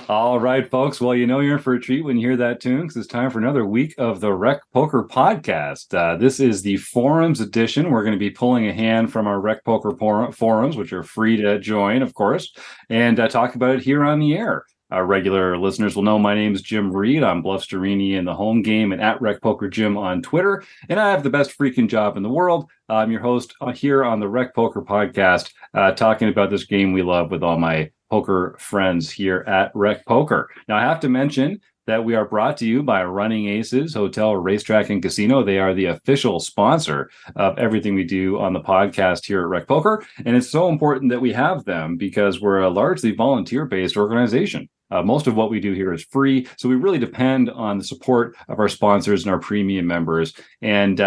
All right, folks. Well, you know you're in for a treat when you hear that tune, because it's time for another week of the Rec Poker Podcast. This is the Forums edition. We're going to be pulling a hand from our Rec Poker forums, which are free to join, of course, and talk about it here on the air. Our regular listeners will know my name is Jim Reed. I'm Bluffsterini in the home game and at Rec Poker Jim on Twitter, and I have the best freaking job in the world. I'm your host here on the Rec Poker Podcast, talking about this game we love with all my poker friends here at Rec Poker. Now, I have to mention that we are brought to you by Running Aces Hotel, Racetrack, and Casino. They are the official sponsor of everything we do on the podcast here at Rec Poker. And it's so important that we have them because we're a largely volunteer-based organization. Most of what we do here is free, so we really depend on the support of our sponsors and our premium members. And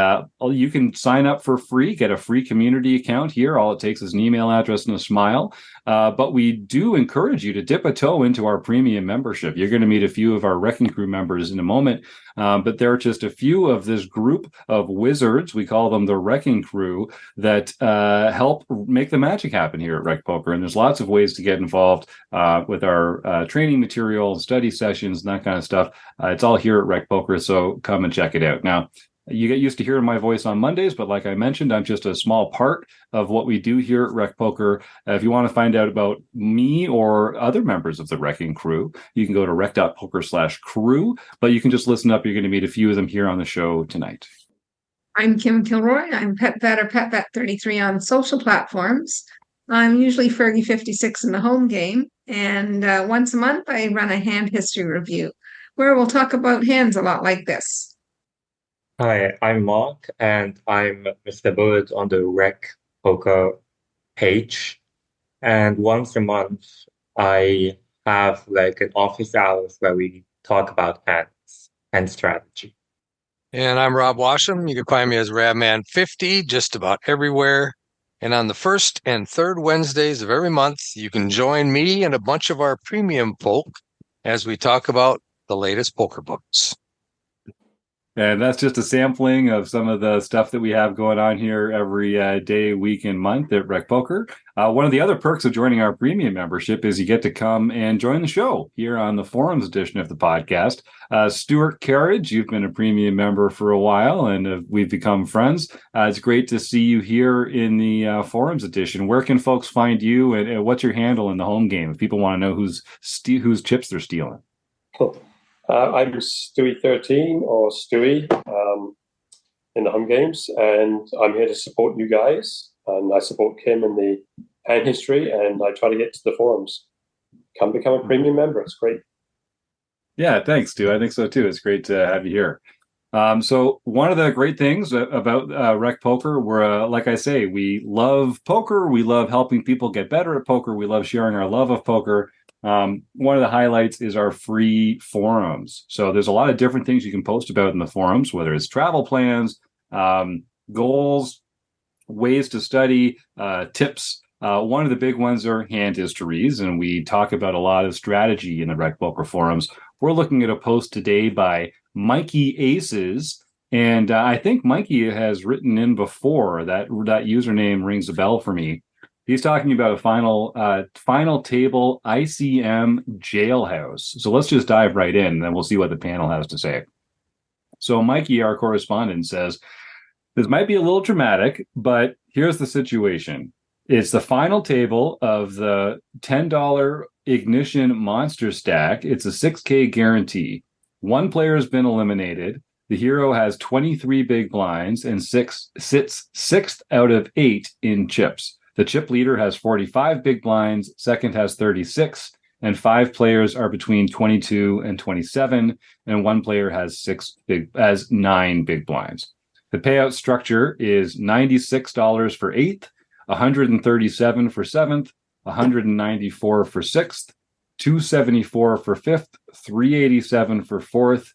you can sign up for free, get a free community account here. All it takes is an email address and a smile. But we do encourage you to dip a toe into our premium membership. You're going to meet a few of our Wrecking Crew members in a moment, but there are just a few of this group of wizards, we call them the Wrecking Crew, that help make the magic happen here at Rec Poker. And there's lots of ways to get involved with our training material, study sessions, and that kind of stuff. It's all here at Rec Poker, so come and check it out. Now, you get used to hearing my voice on Mondays, but like I mentioned, I'm just a small part of what we do here at Rec Poker. If you want to find out about me or other members of the Wrecking Crew, you can go to rec.poker/crew, but you can just listen up. You're going to meet a few of them here on the show tonight. I'm Kim Kilroy. I'm PetVet or PetVet33 on social platforms. I'm usually Fergie56 in the home game, and once a month I run a hand history review, where we'll talk about hands a lot like this. Hi, I'm Mark, and I'm Mr. Bullet on the Rec Poker page. And once a month, I have like an office hours where we talk about hands and strategy. And I'm Rob Washam. You can find me as Rabman50 just about everywhere. And on the first and third Wednesdays of every month, you can join me and a bunch of our premium folk as we talk about the latest poker books. And that's just a sampling of some of the stuff that we have going on here every day, week, and month at Rec Poker. One of the other perks of joining our premium membership is you get to come and join the show here on the Forums edition of the podcast. Stuart Carriage, you've been a premium member for a while, and we've become friends. It's great to see you here in the Forums edition. Where can folks find you, and what's your handle in the home game if people want to know whose chips they're stealing? Cool. I'm Stewie13 or Stewie in the home games, and I'm here to support you guys. And I support Kim in the hand history, and I try to get to the forums. Come become a premium member. It's great. Yeah, thanks, Stu. I think so too. It's great to have you here. So one of the great things about Rec Poker, we're like I say, we love poker. We love helping people get better at poker. We love sharing our love of poker. One of the highlights is our free forums. So there's a lot of different things you can post about in the forums, whether it's travel plans, goals, ways to study, tips. One of the big ones are hand histories, and we talk about a lot of strategy in the Rec Poker forums. We're looking at a post today by Mikey Aces, and I think Mikey has written in before. That username rings a bell for me. He's talking about a final table ICM jailhouse. So let's just dive right in, and then we'll see what the panel has to say. So Mikey, our correspondent, says, this might be a little dramatic, but here's the situation. It's the final table of the $10 Ignition Monster Stack. It's a 6K guarantee. One player has been eliminated. The hero has 23 big blinds and sits 6th out of 8 in chips. The chip leader has 45 big blinds, second has 36, and 5 players are between 22 and 27, and 1 player has 9 big blinds. The payout structure is $96 for 8th, $137 for 7th, $194 for 6th, $274 for 5th, $387 for 4th,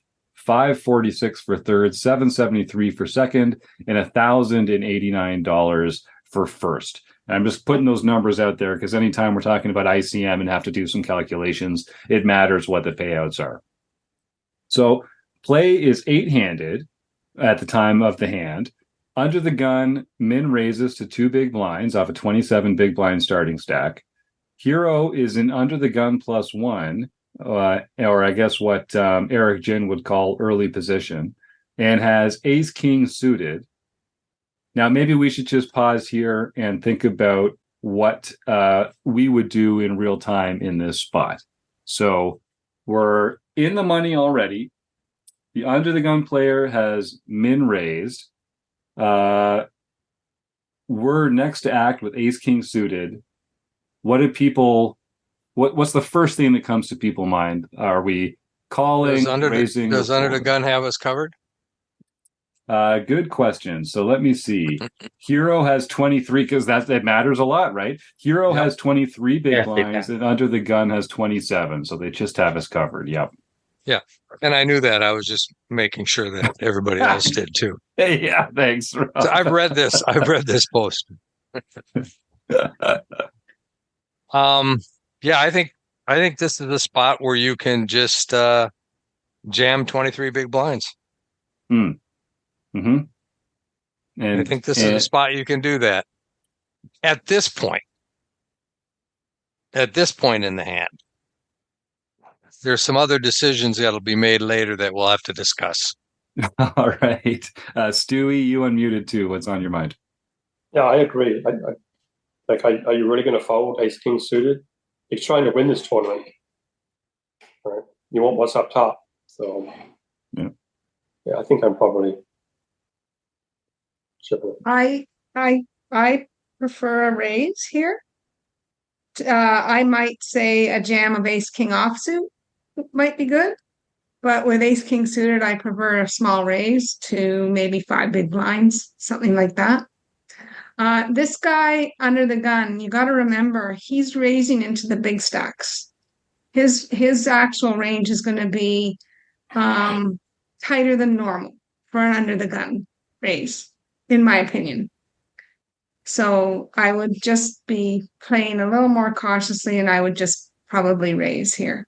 $546 for 3rd, $773 for 2nd, and $1,089 for 1st. I'm just putting those numbers out there because anytime we're talking about ICM and have to do some calculations, it matters what the payouts are. So play is 8-handed at the time of the hand. Under the gun, min raises to 2 big blinds off a 27 big blind starting stack. Hero is in under the gun +1, or I guess what Eric Jin would call early position, and has ace king suited. Now, maybe we should just pause here and think about what we would do in real time in this spot. So we're in the money already. The under the gun player has min raised. We're next to act with ace king suited. What do people? What's the first thing that comes to people's mind? Are we calling, raising? Does under the gun have us covered? Good question. So let me see. Hero has 23 because that matters a lot, right? Hero has 23 big blinds, and under the gun has 27. So they just have us covered. Yep. Yeah, and I knew that. I was just making sure that everybody else did too. Yeah, thanks. Rob. So I've read this post. Yeah, I think this is the spot where you can just jam 23 big blinds. Mm-hmm. And I think this is the spot you can do that at this point. At this point in the hand. There's some other decisions that'll be made later that we'll have to discuss. All right. Stewie, you unmuted too. What's on your mind? Yeah, I agree. Are you really going to fold ace king suited? He's trying to win this tournament. Right? You want what's up top. So, yeah, I think I'm probably chipping. I prefer a raise here. I might say a jam of ace king offsuit might be good, but with ace king suited, I prefer a small raise to maybe 5 big blinds, something like that. This guy under the gun, you got to remember he's raising into the big stacks. His actual range is going to be tighter than normal for an under the gun raise, in my opinion. So I would just be playing a little more cautiously, and I would just probably raise here.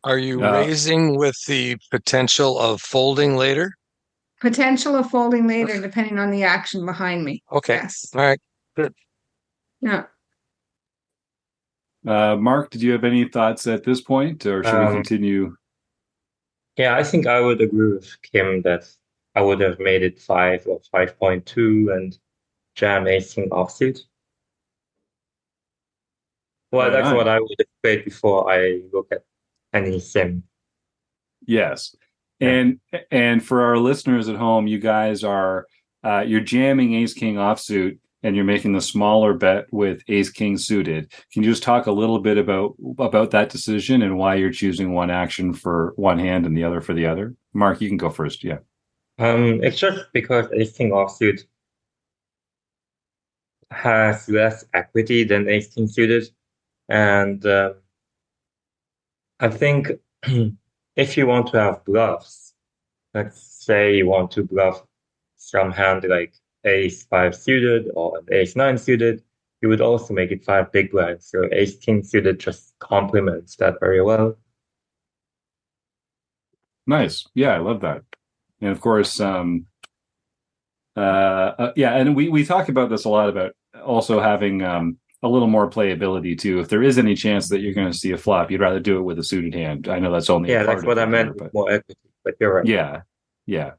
Are you raising with the potential of folding later? Potential of folding later, depending on the action behind me. Okay. Yes. All right. Good. Yeah. Mark, did you have any thoughts at this point, or should we continue? Yeah, I think I would agree with Kim that I would have made it 5 or 5.2 and jam ace king offsuit. Well, that's what I would have played before I look at any sim. Yes. And for our listeners at home, you guys are you're jamming ace king offsuit and you're making the smaller bet with ace king suited. Can you just talk a little bit about that decision and why you're choosing one action for one hand and the other for the other? Mark, you can go first. Yeah. It's just because ace king offsuit has less equity than ace king suited, and I think if you want to have bluffs, let's say you want to bluff some hand like ace 5 suited or an ace 9 suited, you would also make it 5 big blinds. So ace king suited just complements that very well. Nice. Yeah, I love that. And of course, and we talk about this a lot about also having a little more playability too. If there is any chance that you're going to see a flop, you'd rather do it with a suited hand. I know that's only a part that's what I meant. But more equity, but you're right. Yeah.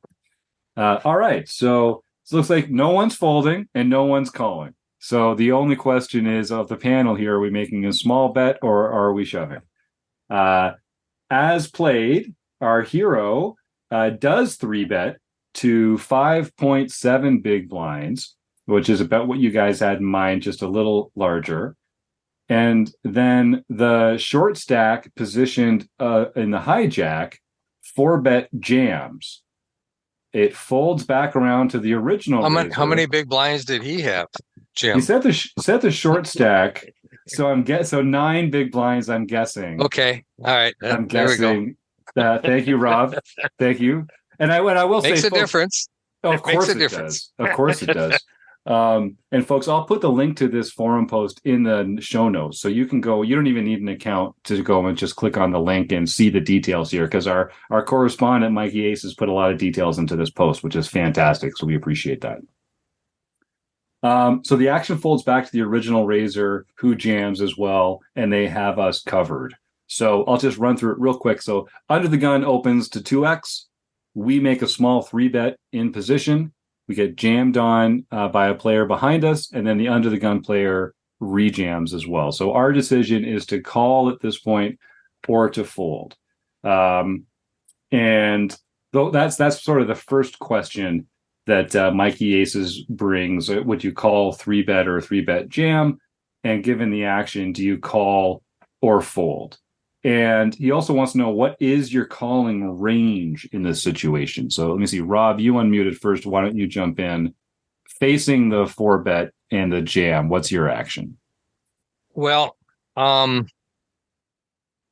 All right. So it looks like no one's folding and no one's calling. So the only question is of the panel here: are we making a small bet or are we shoving? As played, our hero does 3-bet to 5.7 big blinds, which is about what you guys had in mind, just a little larger. And then the short stack positioned in the hijack, 4-bet jams. It folds back around to the original. How many big blinds did he have, Jim? He set the short stack. So 9 big blinds, I'm guessing. Okay. All right. I'm guessing. Thank you, Rob. Thank you. And I will say, makes a difference. Of course it does. Of course it does. And folks, I'll put the link to this forum post in the show notes. So you can go, you don't even need an account to go and just click on the link and see the details here, because our correspondent, Mikey Ace, has put a lot of details into this post, which is fantastic. So we appreciate that. So the action folds back to the original Razor, who jams as well, and they have us covered. So I'll just run through it real quick. So under the gun opens to 2x. We make a small 3-bet in position. We get jammed on by a player behind us, and then the under the gun player rejams as well. So our decision is to call at this point or to fold. And though that's sort of the first question that Mikey Aces brings. Would you call 3-bet or 3-bet jam? And given the action, do you call or fold? And he also wants to know, what is your calling range in this situation? So let me see. Rob, you unmuted first. Why don't you jump in? Facing the 4-bet and the jam, what's your action? Well,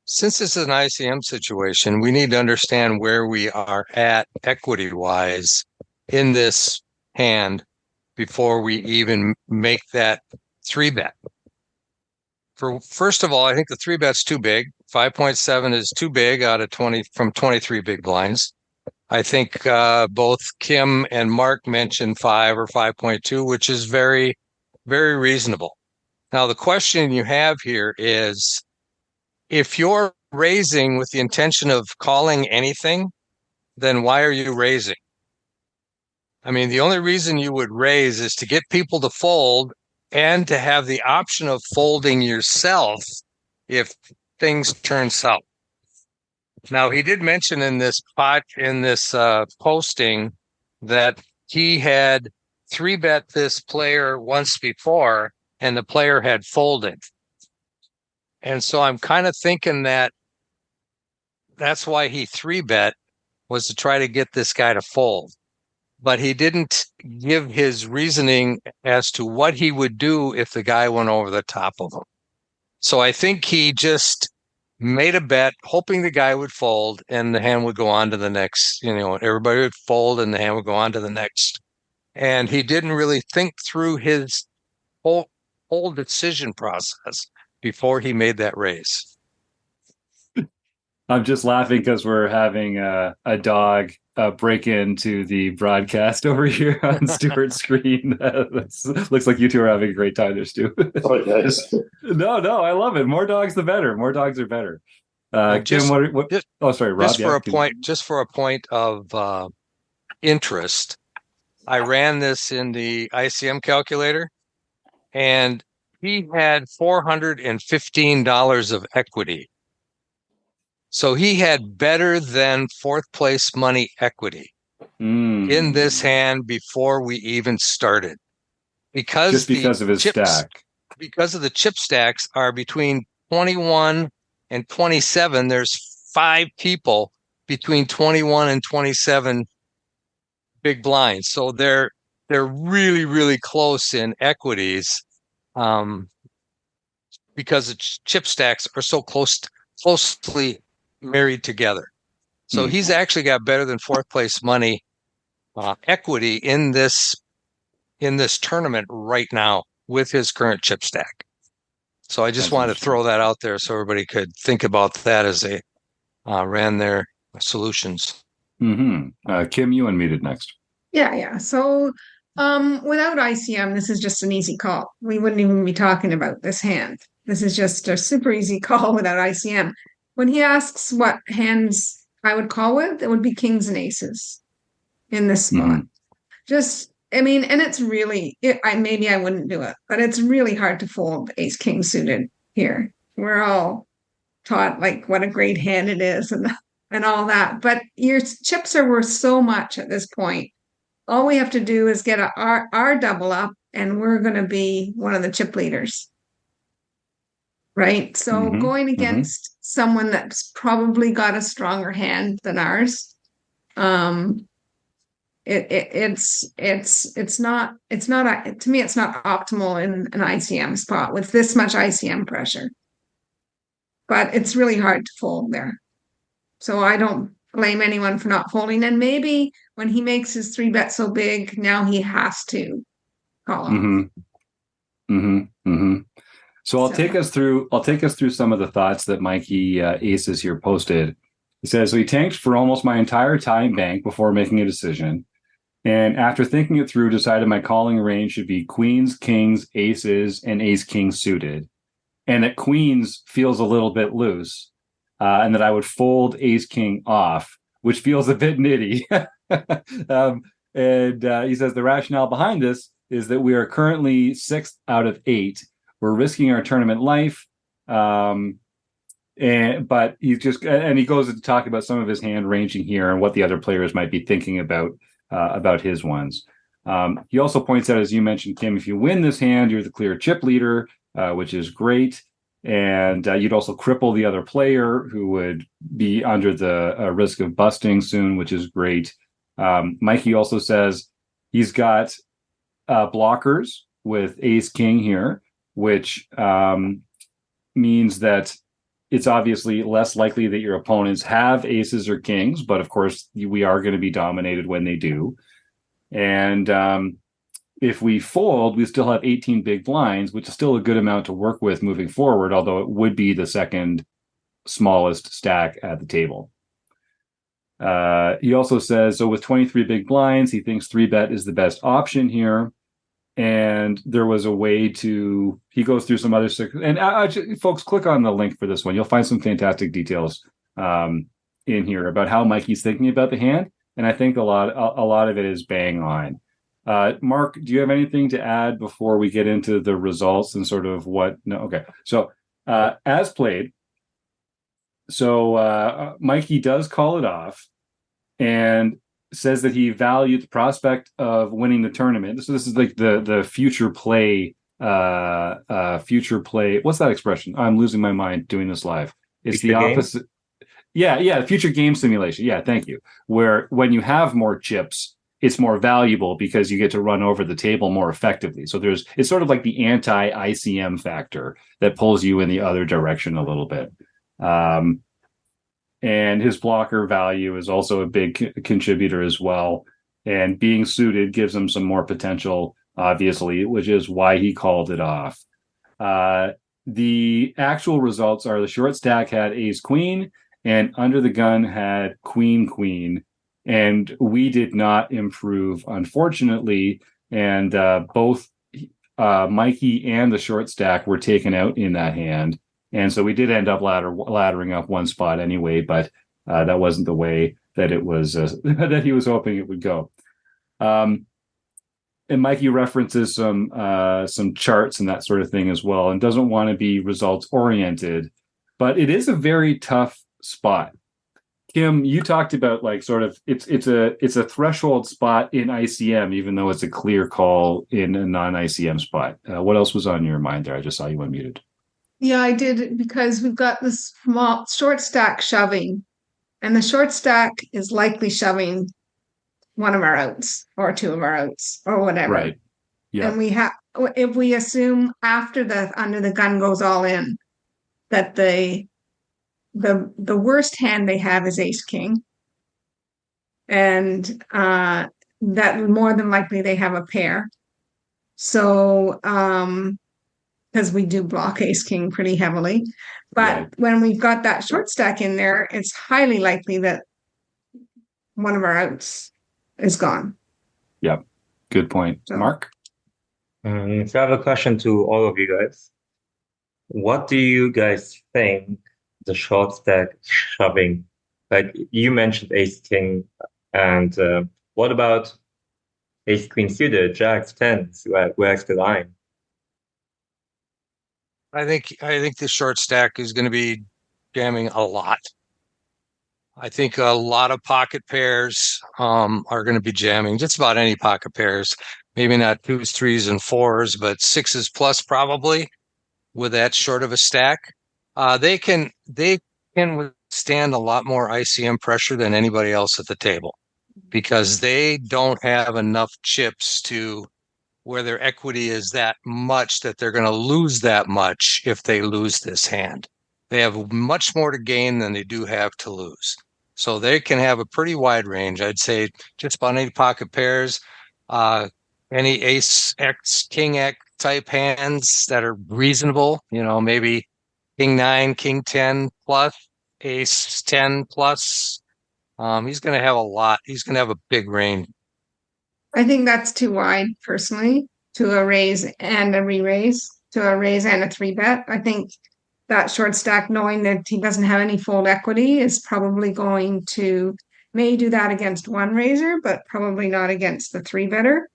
since it's an ICM situation, we need to understand where we are at equity-wise in this hand before we even make that 3-bet. First of all, I think the 3-bet's too big. 5.7 is too big out of 20 from 23 big blinds. I think both Kim and Mark mentioned 5 or 5.2, which is very, very reasonable. Now, the question you have here is, if you're raising with the intention of calling anything, then why are you raising? I mean, the only reason you would raise is to get people to fold and to have the option of folding yourself if things turn south. Now, he did mention in this posting that he had 3-bet this player once before, and the player had folded. And so I'm kind of thinking that that's why he 3-bet, was to try to get this guy to fold. But he didn't give his reasoning as to what he would do if the guy went over the top of him. So I think he just made a bet, hoping the guy would fold and the hand would go on to the next. Everybody would fold and the hand would go on to the next. And he didn't really think through his whole decision process before he made that raise. I'm just laughing because we're having a dog break into the broadcast over here on Stuart's screen. Looks like you two are having a great time there, Stu. Oh, yes. No, I love it. More dogs, the better. More dogs are better. Kim, sorry, Rob. Just for a point of interest, I ran this in the ICM calculator, and he had $415 of equity. So he had better than 4th place money equity in this hand before we even started. Because of his stack. Because of the chip stacks are between 21 and 27. There's 5 people between 21 and 27 big blinds. So they're really, really close in equities, because the chip stacks are so closely married together. So he's actually got better than 4th place money equity in this tournament right now with his current chip stack. So I just wanted to throw that out there so everybody could think about that as they ran their solutions. Kim, you unmuted next. Yeah. So without ICM, this is just an easy call. We wouldn't even be talking about this hand. This is just a super easy call without ICM. When he asks what hands I would call with, it would be kings and aces in this spot. And it's really, maybe I wouldn't do it, but it's really hard to fold ace king suited here. We're all taught like what a great hand it is and all that, but your chips are worth so much at this point. All we have to do is get our double up, and we're going to be one of the chip leaders. Right. So going against someone that's probably got a stronger hand than ours, it's not to me, it's not optimal in an ICM spot with this much ICM pressure. But it's really hard to fold there. So I don't blame anyone for not folding. And maybe when he makes his 3-bet so big, now he has to call off. Mm-hmm. Mm-hmm. Mm-hmm. So I'll take us through some of the thoughts that Mikey Aces here posted. He says, so he tanked for almost my entire time bank before making a decision. And after thinking it through, decided my calling range should be queens, kings, aces, and ace king suited. And that queens feels a little bit loose. And that I would fold ace king off, which feels a bit nitty. And he says the rationale behind this is that we are currently 6th out of 8. We're risking our tournament life. But he goes to talk about some of his hand ranging here and what the other players might be thinking about his ones. He also points out, as you mentioned, Kim, if you win this hand, you're the clear chip leader, which is great. And you'd also cripple the other player who would be under the risk of busting soon, which is great. Mikey also says he's got blockers with ace king here, which means that it's obviously less likely that your opponents have aces or kings, but of course we are going to be dominated when they do. And if we fold, we still have 18 big blinds, which is still a good amount to work with moving forward, although it would be the second smallest stack at the table. He also says, so with 23 big blinds, he thinks 3-bet is the best option here. And there was a way to, he goes through some other, and folks, click on the link for this one. You'll find some fantastic details in here about how Mikey's thinking about the hand. And I think a lot of it is bang on. Mark, do you have anything to add before we get into the results and sort of what? No, okay. So as played, so Mikey does call it off and says that he valued the prospect of winning the tournament. So this is like the future play. Future play. What's that expression? I'm losing my mind doing this live. It's future the opposite. Yeah, future game simulation. Yeah, thank you. Where when you have more chips, it's more valuable because you get to run over the table more effectively. So it's sort of like the anti-ICM factor that pulls you in the other direction a little bit. And his blocker value is also a big contributor as well. And being suited gives him some more potential, obviously, which is why he called it off. The actual results are the short stack had ace queen and under the gun had queen queen. And we did not improve, unfortunately. And both Mikey and the short stack were taken out in that hand. And so we did end up laddering up one spot anyway, but that wasn't the way that it was that he was hoping it would go. And Mikey references some charts and that sort of thing as well, and doesn't want to be results oriented, but it is a very tough spot. Kim, you talked about like sort of it's a threshold spot in ICM, even though it's a clear call in a non-ICM spot. What else was on your mind there? I just saw you unmuted. Yeah, I did, because we've got this small short stack shoving, and the short stack is likely shoving one of our outs or two of our outs or whatever. Right. Yeah. And we have, if we assume after the under the gun goes all in, that the worst hand they have is ace king, and that more than likely they have a pair. So because we do block ace king pretty heavily. But right. When we've got that short stack in there, it's highly likely that one of our outs is gone. Yep. Good point. So, Mark? So I have a question to all of you guys. What do you guys think the short stack shoving? Like you mentioned ace king, and what about ace queen suited, jacks, tens, where's the line? I think the short stack is going to be jamming a lot. I think a lot of pocket pairs are going to be jamming, just about any pocket pairs. Maybe not 2s, 3s, and 4s, but 6s plus probably with that short of a stack. They can withstand a lot more ICM pressure than anybody else at the table because they don't have enough chips to where their equity is that much that they're going to lose that much if they lose this hand. They have much more to gain than they do have to lose. So they can have a pretty wide range. I'd say just about any pocket pairs. any ace X, king X type hands that are reasonable, maybe king 9, king 10 plus, ace 10 plus. He's going to have a lot. He's going to have a big range. I think that's too wide, personally, to a raise and a re-raise, to a raise and a 3-bet. I think that short stack, knowing that he doesn't have any fold equity, is probably going to may do that against one raiser, but probably not against the 3-better.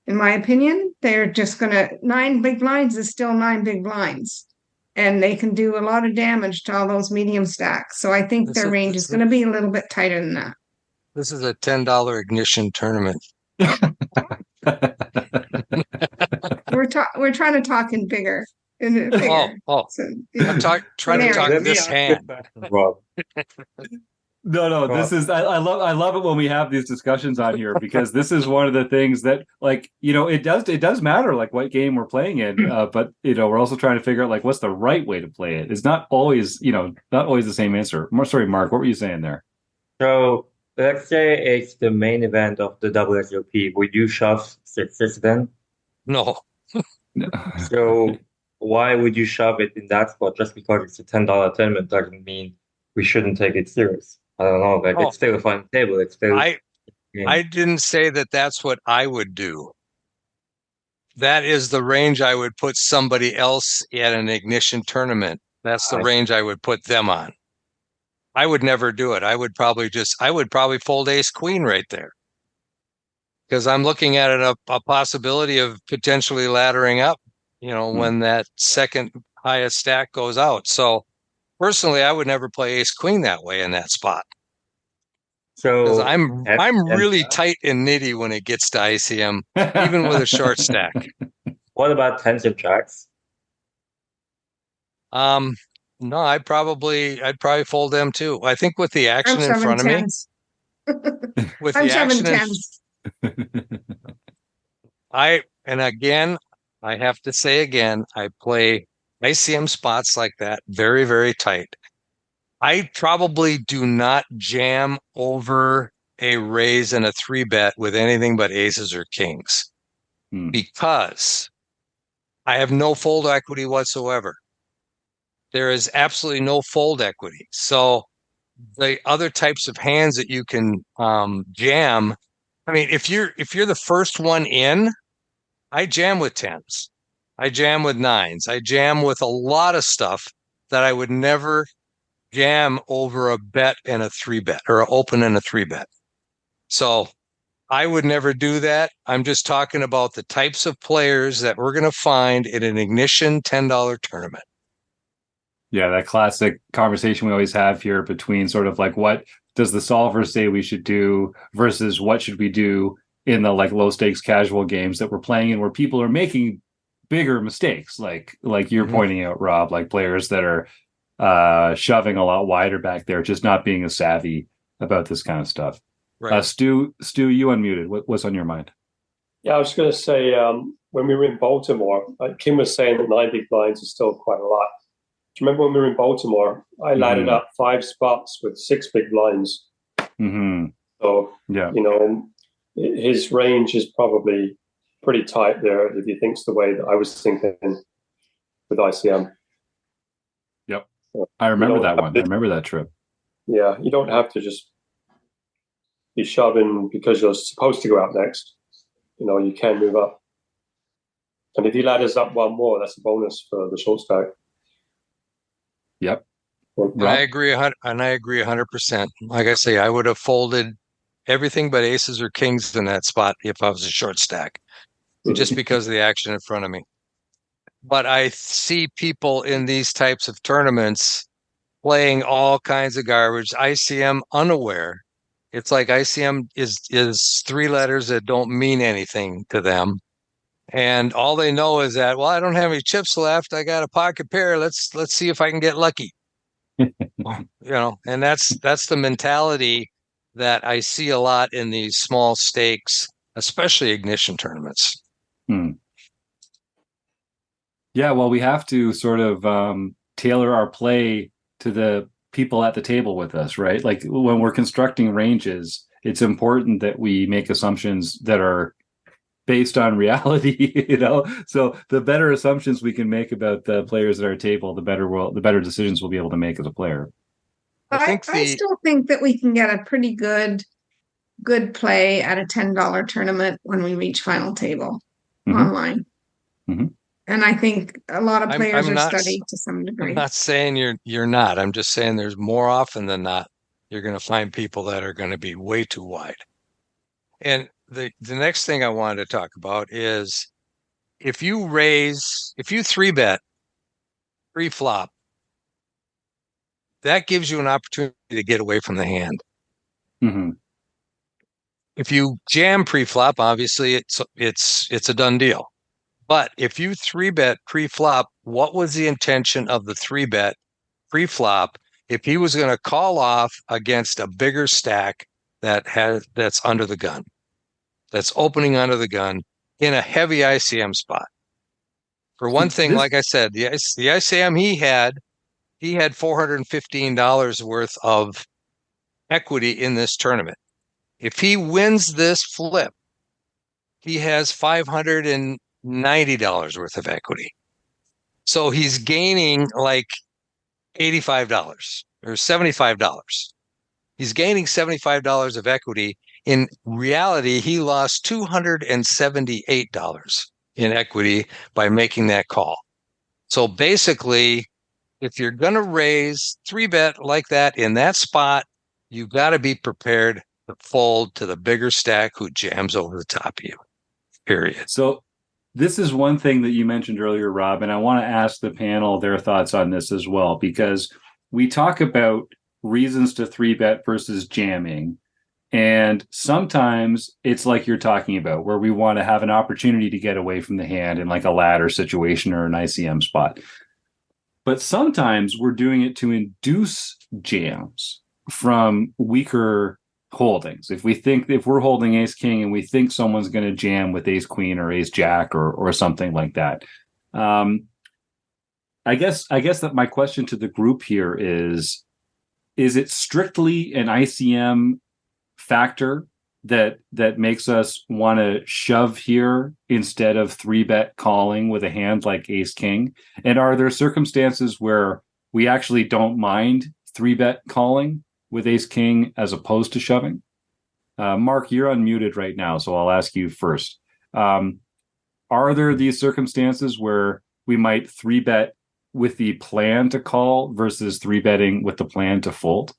In my opinion, they're just gonna 9 big blinds is still 9 big blinds, and they can do a lot of damage to all those medium stacks. So I think their range is going to be a little bit tighter than that. This is a $10 ignition tournament. We're trying to talk in bigger. Bigger. So, I'm trying to talk this hand. Rob. No, this is I love it when we have these discussions on here, because this is one of the things that, like, it does matter, like, what game we're playing in, but we're also trying to figure out, like, what's the right way to play it. It's not always the same answer. Sorry, Mark, what were you saying there? So let's say it's the main event of the WSOP. Would you shove 6-6 then? No. So why would you shove it in that spot? Just because it's a $10 tournament doesn't mean we shouldn't take it serious. I don't know. Like, it's still a fun table. It's still. I didn't say that that's what I would do. That is the range I would put somebody else at an ignition tournament. That's the range I would put them on. I would never do it. I would probably fold ace queen right there, because I'm looking at it a possibility of potentially laddering up, when that second highest stack goes out. So personally, I would never play ace queen that way in that spot. So I'm really tight and nitty when it gets to ICM, even with a short stack. What about tens of jacks? No, I'd probably fold them too. I think with the action in front of me, with the action, I have to say again, I play ICM spots like that very, very tight. I probably do not jam over a raise and a 3-bet with anything but aces or kings, because I have no fold equity whatsoever. There is absolutely no fold equity. So the other types of hands that you can jam, I mean, if you're the first one in, I jam with 10s. I jam with 9s. I jam with a lot of stuff that I would never jam over a bet and a 3-bet, or an open and a 3-bet. So I would never do that. I'm just talking about the types of players that we're going to find in an ignition $10 tournament. Yeah, that classic conversation we always have here between sort of like, what does the solver say we should do versus what should we do in the, like, low stakes casual games that we're playing in, where people are making bigger mistakes, like you're pointing out, Rob, like players that are shoving a lot wider back there, just not being as savvy about this kind of stuff. Right. Stu, you unmuted. What's on your mind? Yeah, I was going to say, when we were in Baltimore, Kim was saying that 9 big blinds is still quite a lot. Do you remember when we were in Baltimore? I laddered up 5 spots with 6 big blinds. So, yeah, his range is probably pretty tight there if he thinks the way that I was thinking with ICM. Yep. I remember that one. I remember that trip. Yeah, you don't have to just be shoving because you're supposed to go out next. You can move up. And if he ladders up one more, that's a bonus for the short stack. Yep. And I agree 100%. Like I say, I would have folded everything but aces or kings in that spot if I was a short stack, just because of the action in front of me. But I see people in these types of tournaments playing all kinds of garbage, ICM unaware. It's like ICM is 3 letters that don't mean anything to them. And all they know is that, well, I don't have any chips left. I got a pocket pair. Let's see if I can get lucky. And that's the mentality that I see a lot in these small stakes, especially ignition tournaments. Yeah, well, we have to sort of tailor our play to the people at the table with us, right? Like, when we're constructing ranges, it's important that we make assumptions that are based on reality, So the better assumptions we can make about the players at our table, the better decisions we'll be able to make as a player. I still think that we can get a pretty good play at a $10 tournament when we reach final table online. Mm-hmm. And I think a lot of players I'm are not, studying to some degree. I'm not saying you're not. I'm just saying there's more often than not, you're going to find people that are going to be way too wide. And the next thing I wanted to talk about is if you 3-bet pre-flop, that gives you an opportunity to get away from the hand. Mm-hmm. If you jam pre-flop, obviously it's a done deal. But if you 3-bet pre-flop, what was the intention of the 3-bet pre-flop if he was going to call off against a bigger stack that's under the gun, that's opening under the gun in a heavy ICM spot? For one thing, like I said, the ICM he had $415 worth of equity in this tournament. If he wins this flip, he has $590 worth of equity. So he's gaining like $85 or $75. He's gaining $75 of equity. In reality, he lost $278 in equity by making that call. So basically, if you're going to raise 3-bet like that in that spot, you've got to be prepared to fold to the bigger stack who jams over the top of you, period. So this is one thing that you mentioned earlier, Rob, and I want to ask the panel their thoughts on this as well, because we talk about reasons to 3-bet versus jamming. And sometimes it's like you're talking about, where we want to have an opportunity to get away from the hand in like a ladder situation or an ICM spot. But sometimes we're doing it to induce jams from weaker holdings. If we're holding ace king and we think someone's going to jam with ace queen or ace jack or something like that. I guess that my question to the group here is it strictly an ICM factor that makes us want to shove here instead of 3-bet calling with a hand like ace king? And are there circumstances where we actually don't mind 3-bet calling with ace king as opposed to shoving? Mark, you're unmuted right now, so I'll ask you first. Are there these circumstances where we might 3-bet with the plan to call versus 3-betting with the plan to fold?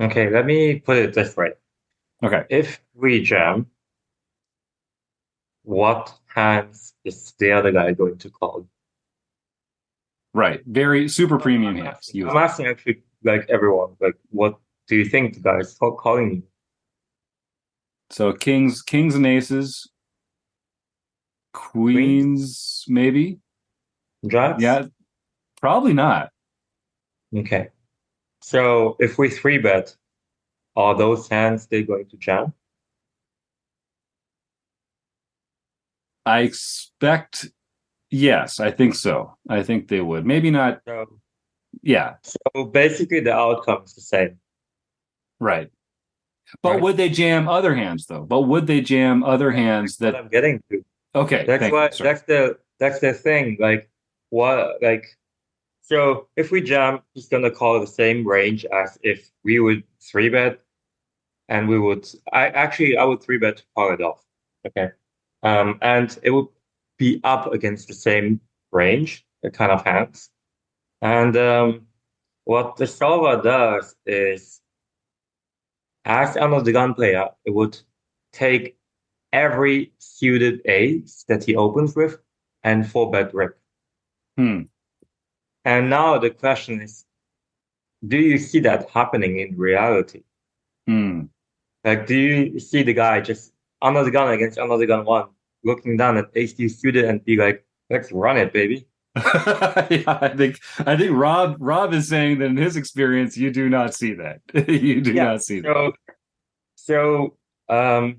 Okay, let me put it this way. Okay. If we jam, what hands is the other guy going to call? Right. Very super premium hands. I'm asking actually like everyone, like what do you think the guy is calling you? So kings and aces, queens, maybe? Jacks? Yeah, probably not. Okay. So if we 3-bet, are those hands they going to jam? I expect, yes, I think so. I think they would. Maybe not. Yeah. So basically the outcome is the same. Right. But Right? would they jam other hands though? But would they jam other hands That's that what I'm getting to. Okay, That's thank why you, sir. that's the thing. Like what like so if we jam, he's gonna call the same range as if we would 3-bet, and we would I would 3-bet to call it off. Okay. And it would be up against the same range, the kind of hands. And what the solver does is, as under the gun player, it would take every suited ace that he opens with and 4-bet rip. Hmm. And now the question is, do you see that happening in reality? Hmm. Like, do you see the guy just under the gun against under the gun one, looking down at ace two suited and be like, let's run it, baby? Yeah, I think Rob is saying that in his experience, you do not see that. You do not see that. So the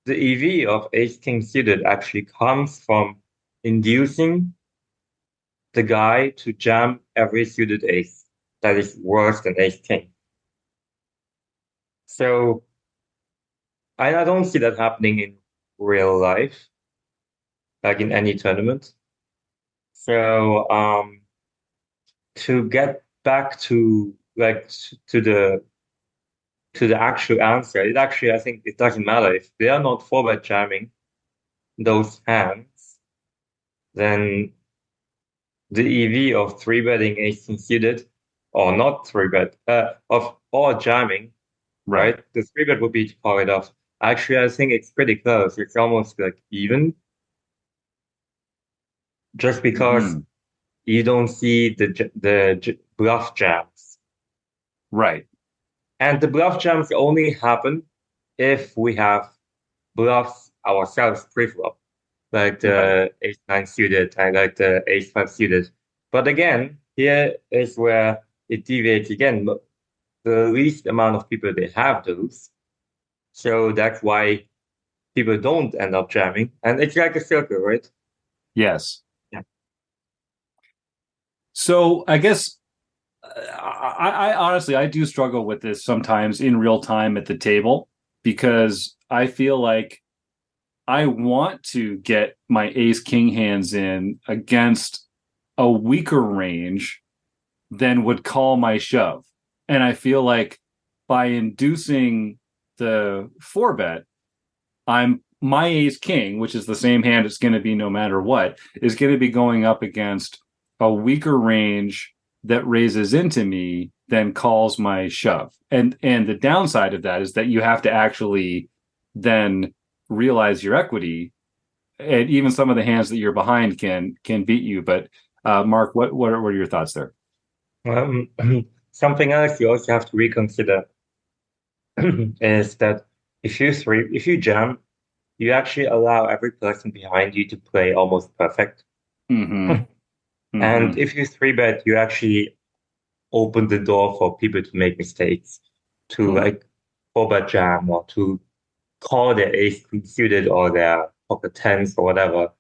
EV of ace king suited actually comes from inducing the guy to jam every suited ace that is worse than ace king. So I don't see that happening in real life, like in any tournament. So to get back to to the actual answer, it actually I think it doesn't matter if they are not forward jamming those hands, then the EV of three betting ace suited or not three bet of or jamming, Right. right? The three bet would be to call it off. Actually, I think it's pretty close. It's almost like even, just because Hmm. you don't see the bluff jams. Right. And the bluff jams only happen if we have bluffs ourselves pre-flop, like Right. the ace nine suited and like the ace five suited. But again, here is where it deviates again. The least amount of people they have those, so that's why people don't end up jamming. And it's like a circle, right? Yes. Yeah. So I guess I honestly I do struggle with this sometimes in real time at the table because I feel like I want to get my ace king hands in against a weaker range than would call my shove. And I feel like by inducing the four bet, I'm my ace king, which is the same hand it's going to be no matter what, is going to be going up against a weaker range that raises into me than calls my shove. And the downside of that is that you have to actually then realize your equity, and even some of the hands that you're behind can beat you. But Mark, what are your thoughts there? Um, Something else you also have to reconsider is that if you jam, you actually allow every person behind you to play almost perfect. Mm-hmm. And Mm-hmm. if you three bet, you actually open the door for people to make mistakes, to like four bet jam or to call their ace queen suited or their pocket tens or whatever.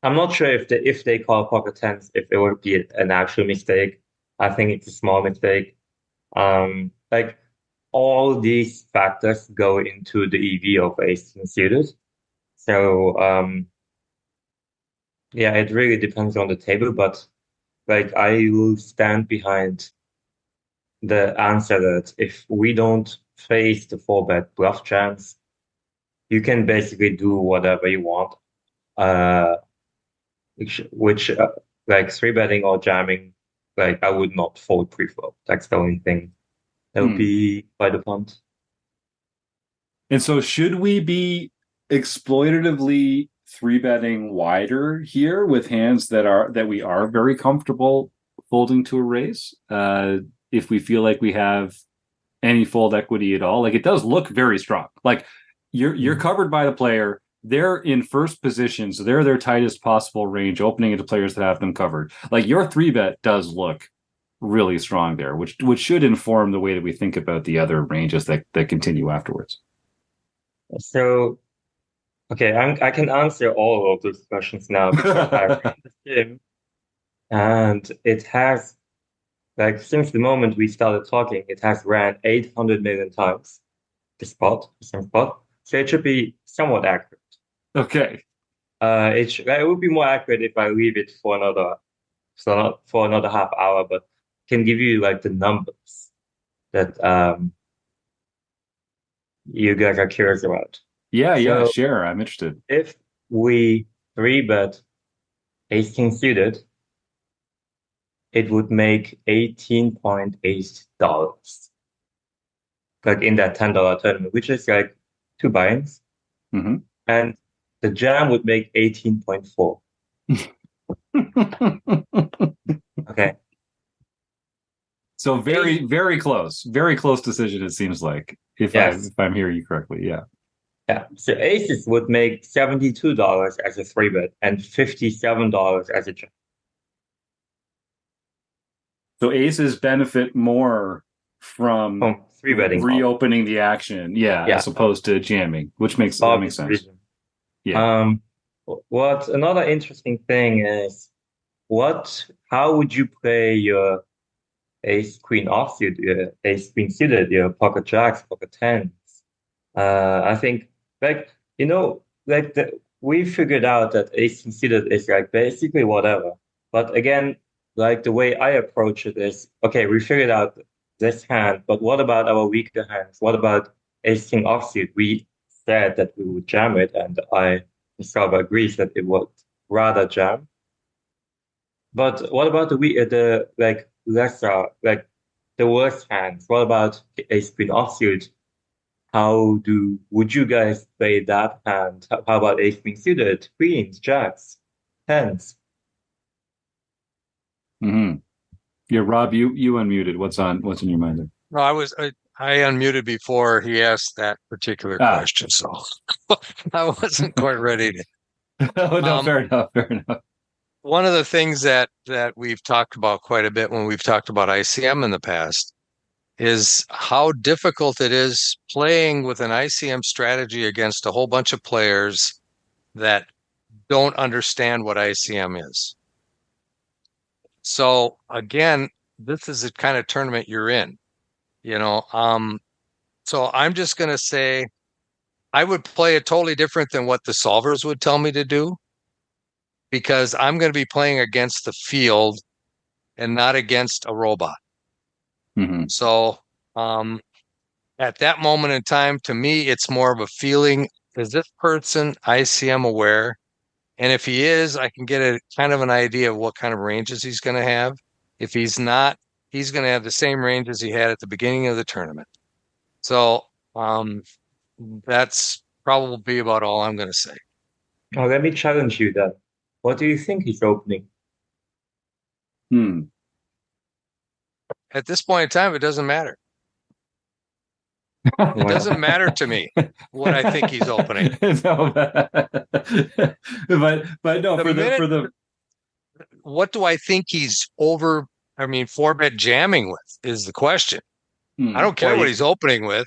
I'm not sure if they call pocket tens, if it would be an actual mistake. I think it's a small mistake. Like all these factors go into the EV of ace queen suited. So yeah, it really depends on the table, but like I will stand behind the answer that if we don't face the four bet bluff jams, you can basically do whatever you want. Uh, which like three betting or jamming, like I would not fold pre-flop. That's the only thing that would Mm. be by the punt. And so should we be exploitatively three betting wider here with hands that we are very comfortable folding to a raise? If we feel like we have any fold equity at all, like it does look very strong. Like you're covered by the player. They're in first position, so they're their tightest possible range, opening into players that have them covered. Like your three bet does look really strong there, which should inform the way that we think about the other ranges that continue afterwards. So okay, I can answer all of those questions now because I ran the sim and it has, like, since the moment we started talking, it has ran 800 million times the same spot. So it should be somewhat accurate. Okay. It would be more accurate if I leave it for another half hour, but can give you like the numbers that you guys are curious about. Yeah, So share. I'm interested. if we three bet ace king suited, it would make $18.8, like in that $10 tournament, which is like two buy-ins. Hmm. And the jam would make 18.4. Okay. So Ace, very close decision. It seems like yes. if I'm hearing you correctly, yeah. Yeah. So aces would make $72 as a three bet and $57 as a jam. So aces benefit more from From three betting off. reopening the action, yeah, Yeah, as opposed to jamming, which makes obvious sense. reason. Yeah. Um, what another interesting thing is how would you play your ace queen offsuit, your ace queen suited, your pocket jacks, pocket tens? I think like like we figured out that ace considered is like basically whatever. But again, like the way I approach it is, okay, we figured out this hand, but what about our weaker hands? What about ace king offsuit? We said that we would jam it, and Mr. agrees that it would rather jam. But what about the like lesser, like the worst hands? What about ace queen offsuit? Would you guys play that hand? How about ace queen suited, queens, jacks, tens? Mm-hmm. Yeah, Rob, you unmuted. What's in your mind there? No, I unmuted before he asked that particular Ah. question, so I wasn't quite ready to. Oh, no, fair enough. Fair enough. One of the things that we've talked about quite a bit when we've talked about ICM in the past is how difficult it is playing with an ICM strategy against a whole bunch of players that don't understand what ICM is. So again, this is the kind of tournament you're in, you know. So I'm just going to say I would play it totally different than what the solvers would tell me to do, because I'm going to be playing against the field and not against a robot. Mm-hmm. So at that moment in time, to me, it's more of a feeling. Is this person ICM aware? And if he is, I can get a kind of an idea of what kind of ranges he's going to have. If he's not, he's going to have the same range as he had at the beginning of the tournament. So that's probably about all I'm going to say. Now let me challenge you then. What do you think he's opening? At this point in time, it doesn't matter. It doesn't matter to me what I think he's opening. No, but no, what do I think he's four bet jamming with is the question. I don't care what he's opening with.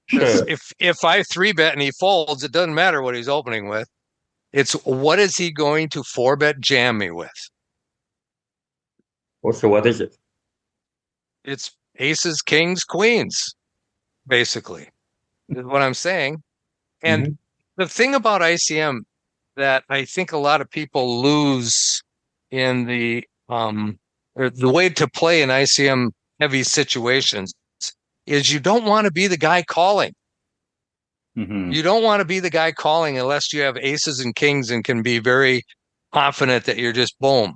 Sure. If I 3-bet and he folds, it doesn't matter what he's opening with. It's what is he going to 4-bet jam me with? So what is it? It's aces, kings, queens, basically, is what I'm saying. And the thing about ICM that I think a lot of people lose in the way to play in ICM heavy situations is you don't want to be the guy calling. Mm-hmm. You don't want to be the guy calling unless you have aces and kings and can be very confident that you're just boom.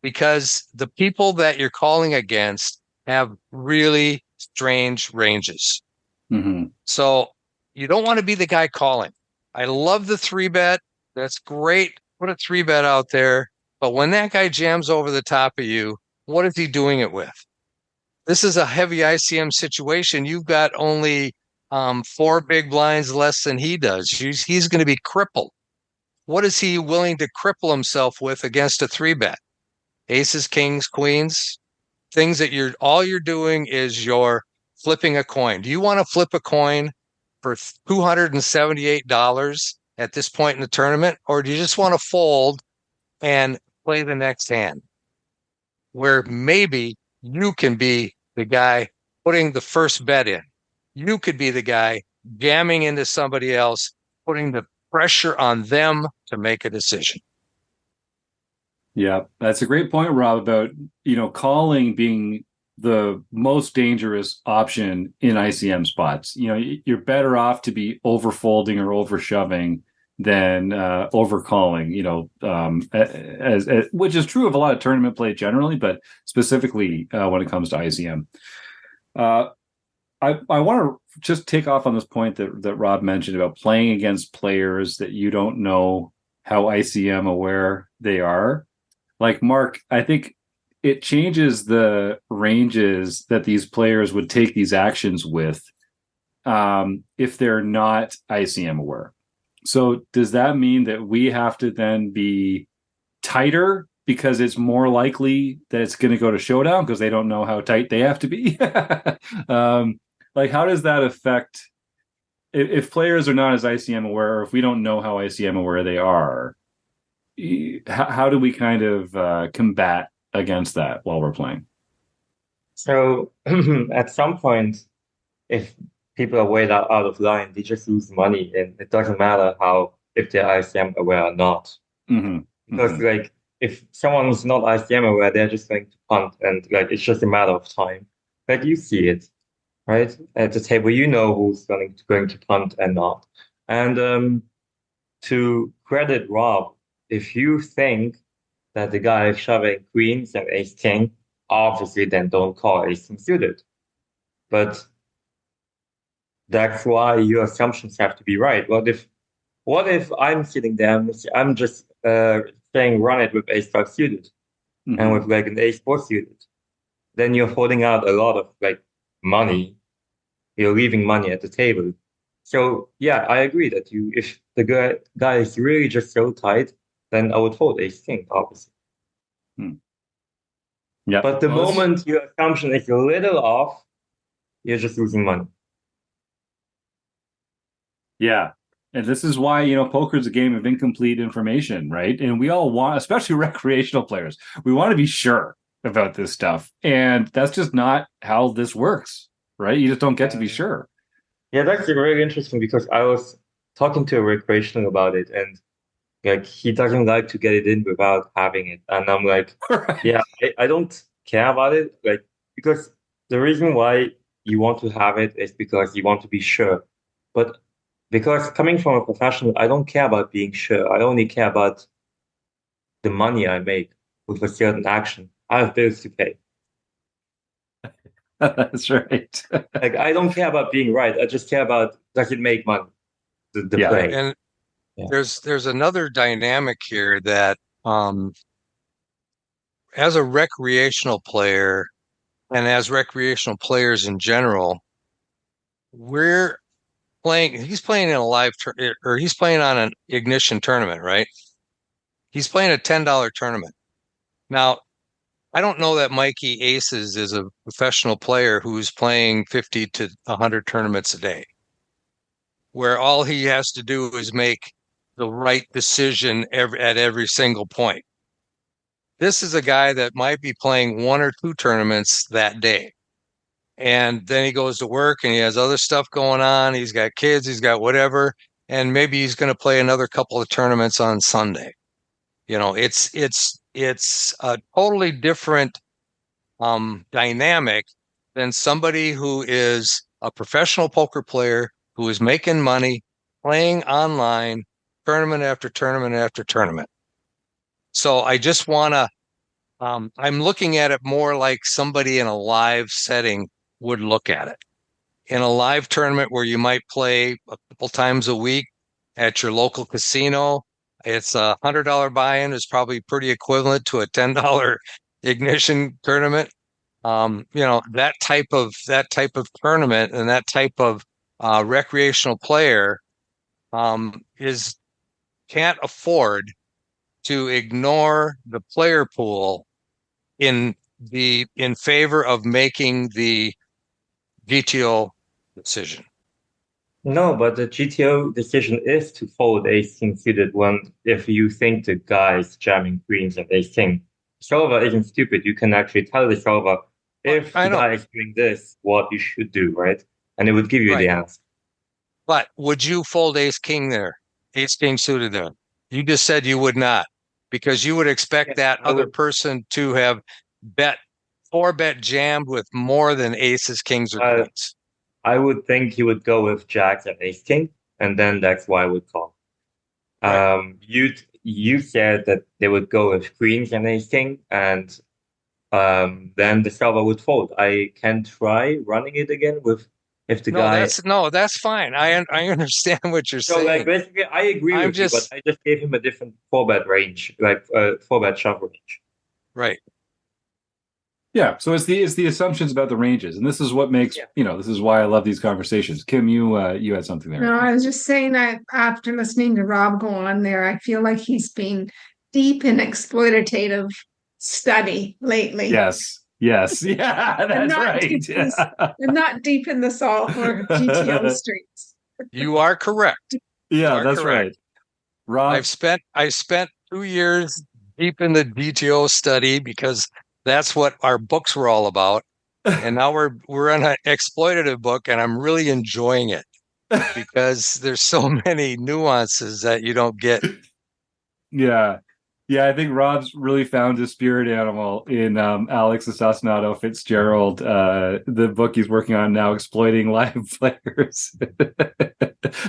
Because the people that you're calling against have really strange ranges. Mm-hmm. So you don't want to be the guy calling. I love the 3-bet. That's great. Put a 3-bet out there. But when that guy jams over the top of you, what is he doing it with? This is a heavy ICM situation. You've got only 4 big blinds less than he does. He's going to be crippled. What is he willing to cripple himself with against a 3-bet? Aces, kings, queens, things that all you're doing is you're flipping a coin. Do you want to flip a coin for $278 at this point in the tournament? Or do you just want to fold and play the next hand where maybe you can be the guy putting the first bet in? You could be the guy jamming into somebody else, putting the pressure on them to make a decision. Yeah, that's a great point, Rob, about, calling being the most dangerous option in ICM spots. You're better off to be overfolding or overshoving than overcalling, as which is true of a lot of tournament play generally, but specifically when it comes to ICM. I want to just take off on this point that Rob mentioned about playing against players that you don't know how ICM aware they are. Like, Mark, I think it changes the ranges that these players would take these actions with if they're not ICM aware. So does that mean that we have to then be tighter because it's more likely that it's going to go to showdown because they don't know how tight they have to be? Like, how does that affect if players are not as ICM aware, or if we don't know how ICM aware they are? How do we kind of combat against that while we're playing? So at some point, if people are way out of line. They just lose money, and it doesn't matter if they're ICM aware or not. Mm-hmm. Because Mm-hmm. like if someone is not ICM aware, they're just going to punt, and like it's just a matter of time. Like you see it, right? At the table, you know who's going to punt and not. And to credit Rob, if you think that the guy is shoving queens and ace king, obviously then don't call ace king suited. But that's why your assumptions have to be right. What if I'm sitting there, I'm just saying run it with ace five suited and Mm-hmm. with like an ace four suited? Then you're holding out a lot of like money. You're leaving money at the table. So yeah, I agree that if the guy is really just so tight, then I would fold ace king, obviously. Yeah. But the Well, moment your assumption is a little off, you're just losing money. yeah. And this is why, poker is a game of incomplete information, right? And we all want, especially recreational players, we want to be sure about this stuff. And that's just not how this works, right? You just don't get to be sure. Yeah, that's really interesting because I was talking to a recreational about it, and like he doesn't like to get it in without having it. And I'm like, Right. yeah, I don't care about it. Like, because the reason why you want to have it is because you want to be sure. But because coming from a professional, I don't care about being sure. I only care about the money I make with a certain action. I have bills to pay. That's right. Like, I don't care about being right. I just care about does it make money, the Yeah. play. And Yeah. there's another dynamic here that as a recreational player and as recreational players in general, we're he's playing in a or he's playing on an ignition tournament, right? He's playing a $10 tournament. Now, I don't know that Mikey Aces is a professional player who's playing 50 to 100 tournaments a day, where all he has to do is make the right decision at every single point. This is a guy that might be playing one or two tournaments that day. And then he goes to work and he has other stuff going on. He's got kids, he's got whatever. And maybe he's going to play another couple of tournaments on Sunday. It's a totally different dynamic than somebody who is a professional poker player who is making money, playing online, tournament after tournament after tournament. So I just want to, I'm looking at it more like somebody in a live setting would look at it. In a live tournament where you might play a couple times a week at your local casino, it's $100 buy-in is probably pretty equivalent to a $10 ignition tournament. That type of tournament and that type of recreational player is can't afford to ignore the player pool in favor of making the GTO decision. No, but the GTO decision is to fold ace king suited if you think the guy is jamming queens and ace king. Solver isn't stupid. You can actually tell the solver if I the know. guy is doing this, what you should do, right? And it would give you the Right. answer. But would you fold ace king there? Ace king suited there? You just said you would not, because you would expect Yes, that I other would. person to have bet jammed with more than aces, kings, or queens. I would think he would go with jacks and ace king, and then that's why I would call. Right. You said that they would go with queens and ace king, and then the solver would fold. I can try running it again with if the guy. That's fine. I understand what you're So like saying. basically, I agree I'm with you, but just I just gave him a different four bet range, like four bet shove range. right. Yeah, so it's the assumptions about the ranges, and this is what makes this is why I love these conversations. Kim, you had something there. No, I was just saying that after listening to Rob go on there, I feel like he's been deep in exploitative study lately. Yes, yeah, that's right. And not deep in the salt or GTO streets. You are correct. Yeah, are that's correct. right. Rob, I spent 2 years deep in the GTO study because that's what our books were all about. And now we're on an exploitative book, and I'm really enjoying it because there's so many nuances that you don't get. Yeah. Yeah, I think Rob's really found his spirit animal in Alex Assassinato Fitzgerald, the book he's working on now, exploiting live players.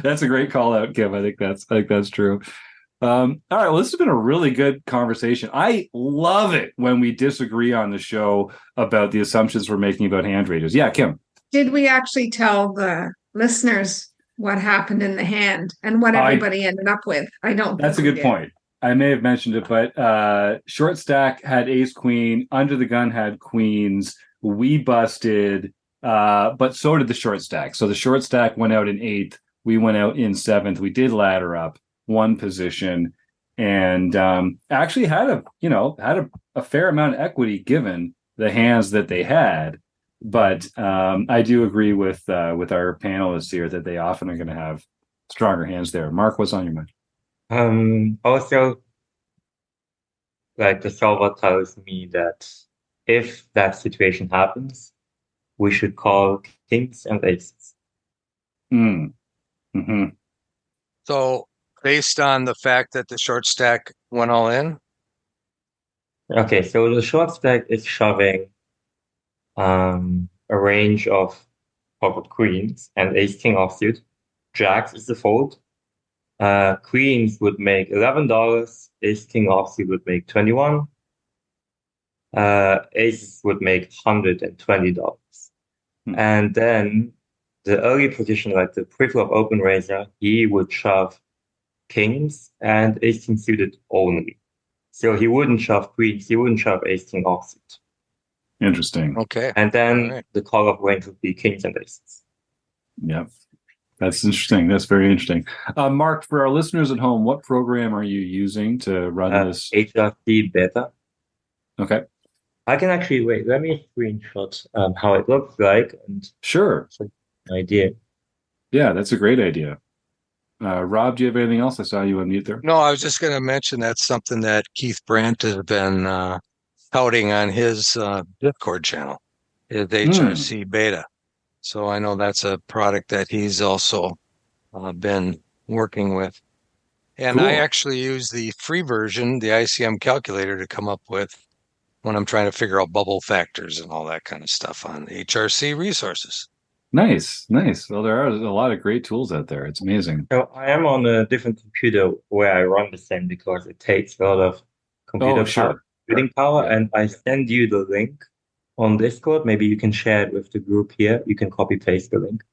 That's a great call out, Kim. I think that's true. All right, well, this has been a really good conversation. I love it when we disagree on the show about the assumptions we're making about hand raiders. Yeah, Kim. Did we actually tell the listeners what happened in the hand and what I everybody ended up with? I don't That's a think we good did. point. I may have mentioned it, but short stack had ace queen, under the gun had queens. We busted, but so did the short stack. So the short stack went out in eighth. We went out in seventh. We did ladder up one position, and actually had a fair amount of equity given the hands that they had. But I do agree with our panelists here that they often are going to have stronger hands there. Mark, what's on your mind? Also, like the solver tells me that if that situation happens, we should call kings and aces. Mm-hmm. So based on the fact that the short stack went all in, Okay, so the short stack is shoving a range of pocket queens and ace king offsuit. Jacks is the fold. Queens would make $11. Ace king offsuit would make 21. Aces would make $120. And then the early position, like the pre-flop open raiser, he would shove kings and ace king suited only. So he wouldn't shove queens, he wouldn't shove ace king offsuit. Interesting. okay. And then All right. the call of range would be kings and aces. Yep. That's interesting. That's very interesting. Mark, for our listeners at home, what program are you using to run this? HRC beta. Okay. I can actually wait. Let me screenshot how it looks like and Sure. an idea. Yeah, that's a great idea. Rob, do you have anything else? I saw you on mute there. No, I was just going to mention that's something that Keith Brandt has been touting on his Discord channel, his HRC beta. So I know that's a product that he's also been working with. And Cool. I actually use the free version, the ICM calculator, to come up with when I'm trying to figure out bubble factors and all that kind of stuff on HRC resources. Nice. Well, there are a lot of great tools out there. It's amazing. So I am on a different computer where I run the same because it takes a lot of computing power. Yeah. And I send you the link on Discord. Maybe you can share it with the group here. You can copy paste the link.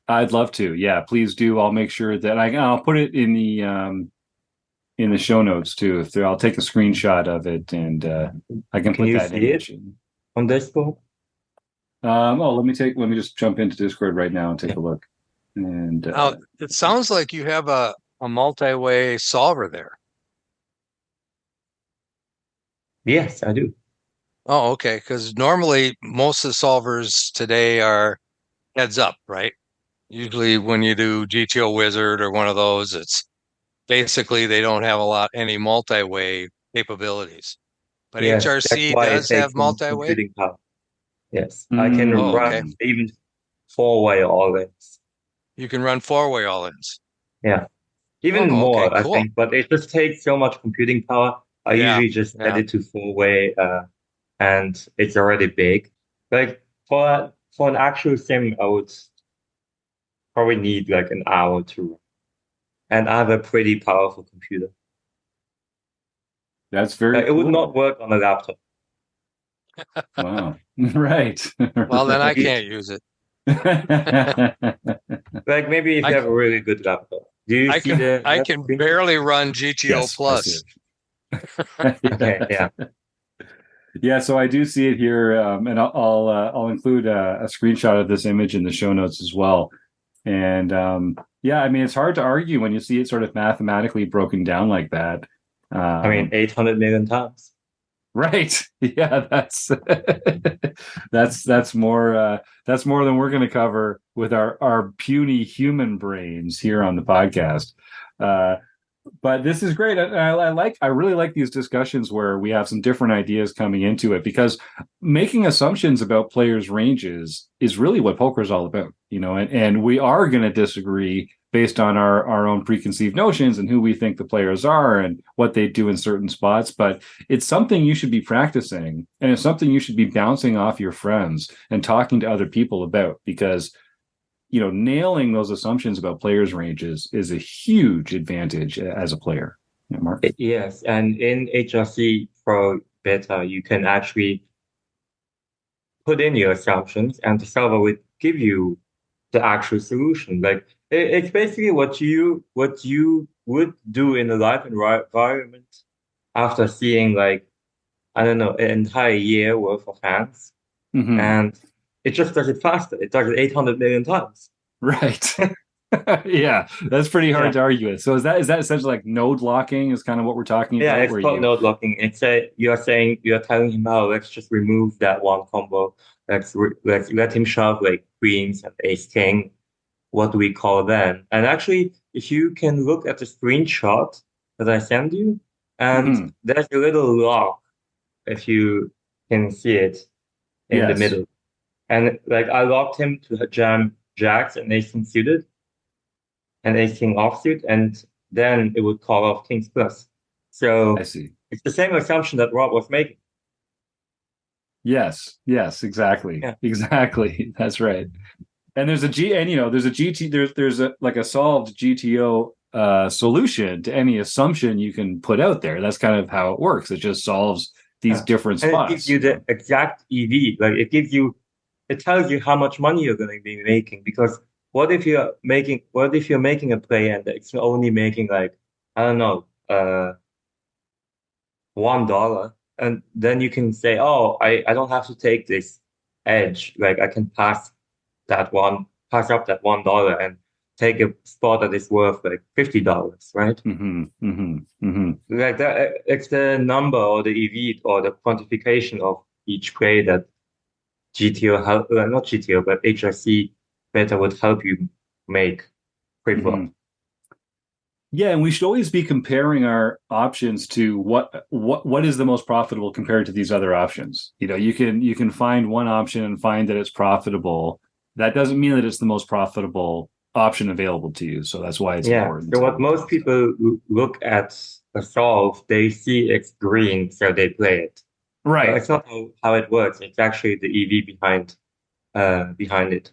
I'd love to. Yeah, please do. I'll make sure that I'll put it in the show notes too. I'll take a screenshot of it and I can put you that see image it in. on Discord? Let me just jump into Discord right now and take a look. And Now, it sounds like you have a multi-way solver there. Yes, I do. Oh, okay. Because normally most of the solvers today are heads up, right? Usually when you do GTO Wizard or one of those, it's basically they don't have any multi-way capabilities. But Yes, that's HRC why it does have takes some multi-way? computing power. Yes, I can Oh, run okay. even four-way all-ins. You can run four-way all-ins. Yeah, even Oh, more, okay, I cool. think. But it just takes so much computing power. I usually just set it to four-way, and it's already big. Like for an actual sim, I would probably need like an hour to run. And I have a pretty powerful computer. that's very It would cool. not work on a laptop. Wow. Right. Well, then I can't use it. Like maybe if you have a really good laptop. Do you see the? I can barely run GTO Yes, Plus. Okay, yeah. Yeah, so I do see it here, and I'll include a screenshot of this image in the show notes as well. And yeah, I mean, it's hard to argue when you see it sort of mathematically broken down like that. I mean, 800 million times. Right? Yeah, that's that's more than we're going to cover with our puny human brains here on the podcast. But this is great. I really like these discussions where we have some different ideas coming into it, because making assumptions about players' ranges is really what poker is all about, and we are going to disagree based on our own preconceived notions and who we think the players are and what they do in certain spots. But it's something you should be practicing, and it's something you should be bouncing off your friends and talking to other people about, because nailing those assumptions about players' ranges is a huge advantage as a player. Yeah, Mark? Yes, and in HRC Pro Beta, you can actually put in your assumptions, and the solver will give you the actual solution. Like it's basically what you would do in a live environment after seeing, like, I don't know, an entire year worth of hands, and it just does it faster. It does it 800 million times. Right. Yeah, that's pretty hard to argue with. So is that essentially like node locking is kind of what we're talking about? Yeah, it's called node locking. It's you're telling him, oh, let's just remove that one combo. Let's let him shove like queens and ace king. What do we call then? And actually, if you can look at the screenshot that I send you, and there's a little lock, if you can see it in the middle. And like I locked him to jam jacks and ace king suited and ace king offsuit, and then it would call off kings plus. So I see. It's the same assumption that Rob was making. Yes, exactly. Yeah. Exactly. That's right. And there's a solved GTO solution to any assumption you can put out there. That's kind of how it works. It just solves these different spots. It gives you the exact EV. Like it tells you how much money you're going to be making. Because what if you're making a play and it's only making, like, I don't know, $1, and then you can say, oh, I don't have to take this edge. Like I can pass up that $1 and take a spot that is worth like $50, right? Like that, it's the number or the EV or the quantification of each play that not GTO, but HRC Beta would help you make pre-flop. Yeah, and we should always be comparing our options to what is the most profitable compared to these other options. You can find one option and find that it's profitable. That doesn't mean that it's the most profitable option available to you. So that's why it's important. So what most people look at a solve, they see it's green, so they play it. Right. But it's not how it works. It's actually the EV behind it.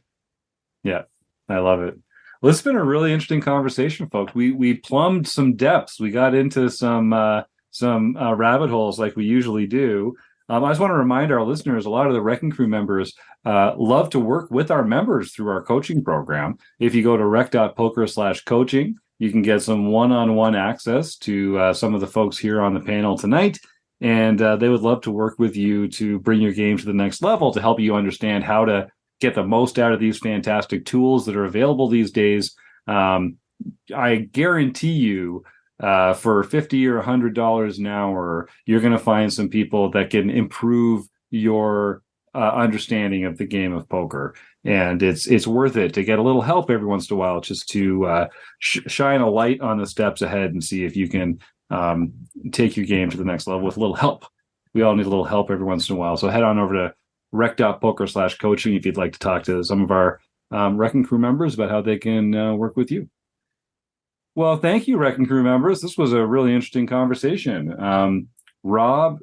Yeah, I love it. Well, it's been a really interesting conversation, folks. We plumbed some depths. We got into some rabbit holes like we usually do. I just want to remind our listeners, a lot of the Wrecking Crew members love to work with our members through our coaching program. If you go to rec.poker/coaching, you can get some one-on-one access to some of the folks here on the panel tonight. And they would love to work with you to bring your game to the next level, to help you understand how to get the most out of these fantastic tools that are available these days. I guarantee you, for $50 or $100 an hour, you're going to find some people that can improve your understanding of the game of poker. And it's worth it to get a little help every once in a while, just to shine a light on the steps ahead and see if you can take your game to the next level with a little help. We all need a little help every once in a while. So head on over to rec.poker/coaching if you'd like to talk to some of our Wrecking Crew members about how they can work with you. Well, thank you, Wrecking Crew members. This was a really interesting conversation. Rob,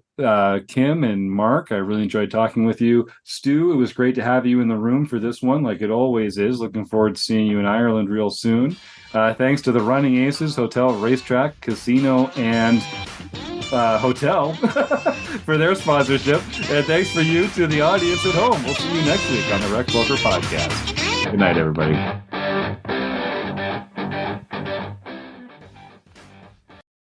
Kim, and Mark, I really enjoyed talking with you. Stu, it was great to have you in the room for this one, like it always is. Looking forward to seeing you in Ireland real soon. Thanks to the Running Aces Hotel, Racetrack, Casino, and Hotel for their sponsorship. And thanks for you to the audience at home. We'll see you next week on the Rec Poker Podcast. Good night, everybody.